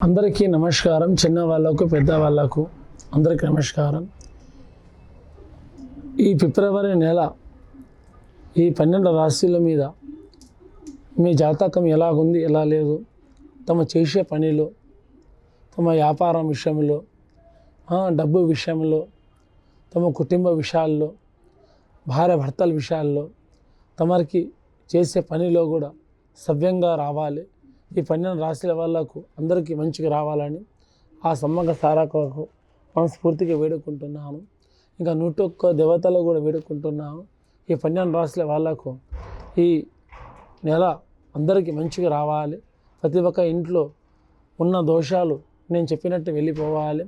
అందరికీ నమస్కారం. చిన్న వాళ్ళకు పెద్ద వాళ్ళకు అందరికీ నమస్కారం. ఈ ఫిబ్రవరి నెల ఈ 12 రాశుల మీద మీ జాతకం ఎలాగుంది, ఎలా లేదు, తమ చేసే పనిలో, తమ వ్యాపారం విషయంలో, డబ్బు విషయంలో, తమ కుటుంబ విషయాల్లో, భార్య భర్తల విషయాల్లో, తమరికి చేసే పనిలో కూడా సవ్యంగా రావాలి. ఈ 12 రాశుల వాళ్ళకు అందరికీ మంచిగా రావాలని ఆ సమ్మక్క సారక్కకు మనస్ఫూర్తిగా వేడుకుంటున్నాను. ఇంకా 101 దేవతలు కూడా వేడుకుంటున్నాను. ఈ 12 రాశుల వాళ్ళకు ఈ నెల అందరికీ మంచిగా రావాలి. ప్రతి ఒక్క ఇంట్లో ఉన్న దోషాలు నేను చెప్పినట్టు వెళ్ళిపోవాలి.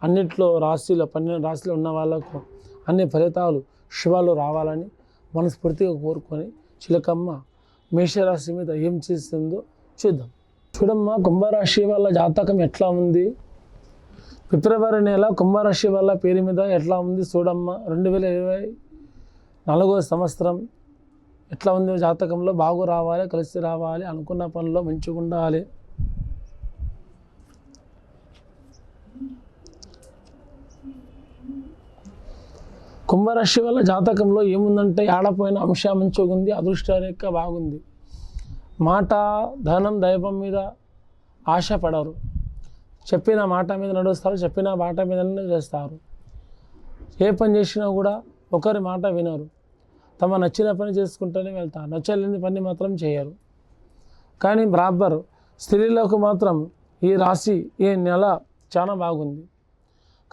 అన్నిట్లో 12 రాశులు ఉన్న వాళ్ళకు అన్ని ఫలితాలు శుభాలు రావాలని మనస్ఫూర్తిగా కోరుకొని చిలకమ్మ మేషరాశి మీద ఏం చేస్తుందో చూద్దాం. చూడమ్మా, కుంభరాశి వాళ్ళ జాతకం ఎట్లా ఉంది, ఫిబ్రవరి నెల కుంభరాశి వాళ్ళ పేరు మీద ఎట్లా ఉంది చూడమ్మా. 2024 సంవత్సరం ఎట్లా ఉంది జాతకంలో? బాగు రావాలి, కలిసి రావాలి, అనుకున్న పనిలో మంచిగా ఉండాలి. కుంభరాశి వాళ్ళ జాతకంలో ఏముందంటే ఆడపోయిన అంశం మంచిగా ఉంది, అదృష్టరేఖ బాగుంది. మాట, ధనం, దైవం మీద ఆశపడరు. చెప్పిన మాట మీద నడుస్తారు, చెప్పిన మాట మీదనే చేస్తారు. ఏ పని చేసినా కూడా ఒకరి మాట వినరు. తమ నచ్చిన పని చేసుకుంటూనే వెళ్తారు, నచ్చలేని పని మాత్రం చేయరు. కానీ బరాబర్ స్త్రీలకు మాత్రం ఈ రాశి ఈ నెల చాలా బాగుంది.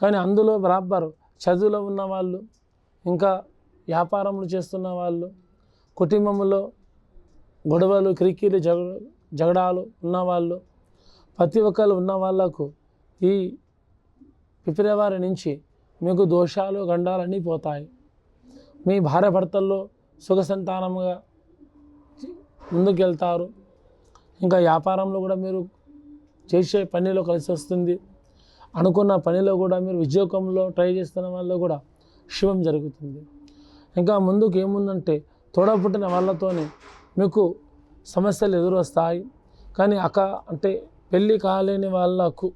కానీ అందులో బరాబర్ చదువులో ఉన్నవాళ్ళు, ఇంకా వ్యాపారములు చేస్తున్న వాళ్ళు, కుటుంబంలో గొడవలు, కిరికీలు, జగడాలు ఉన్నవాళ్ళు, ప్రతి ఒక్కరు ఉన్న వాళ్ళకు ఈ ఫిబ్రవరి నుంచి మీకు దోషాలు, గండాలన్నీ పోతాయి. మీ భార్య భర్తల్లో సుఖ సంతానముగా ముందుకెళ్తారు. ఇంకా వ్యాపారంలో కూడా మీరు చేసే పనిలో కలిసి వస్తుంది. అనుకున్న పనిలో కూడా మీరు ఉద్యోగంలో ట్రై చేస్తున్న వాళ్ళు కూడా శుభం జరుగుతుంది. ఇంకా ముందుకు ఏముందంటే తోడపుట్టిన వాళ్ళతోనే మీకు సమస్యలు ఎదురొస్తాయి. కానీ అంటే పెళ్ళి కాలేని వాళ్ళకు,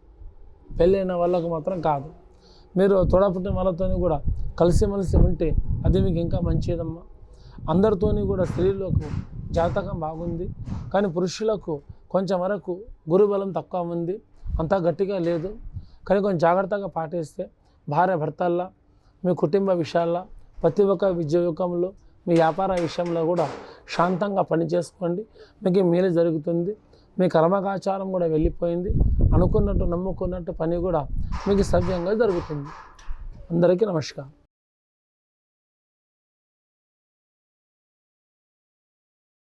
పెళ్ళైన వాళ్ళకు మాత్రం కాదు. మీరు తోడపుట్టిన వాళ్ళతో కూడా కలిసిమెలిసి ఉంటే అది మీకు ఇంకా మంచిదమ్మా. అందరితోని కూడా స్త్రీలకు జాతకం బాగుంది. కానీ పురుషులకు కొంచెం వరకు గురుబలం తక్కువ ఉంది, అంతా గట్టిగా లేదు. కానీ కొంచెం జాగ్రత్తగా పాటిస్తే భార్య భర్తల్లో, మీ కుటుంబ విషయాల్లో, ప్రతి ఒక్క ఉద్యోగంలో, మీ వ్యాపార విషయంలో కూడా శాంతంగా పనిచేసుకోండి. మీకు మేలు జరుగుతుంది. మీ కర్మకాచారం కూడా వెళ్ళిపోయింది. అనుకున్నట్టు నమ్ముకున్నట్టు పని కూడా మీకు సవ్యంగా జరుగుతుంది. అందరికీ నమస్కారం.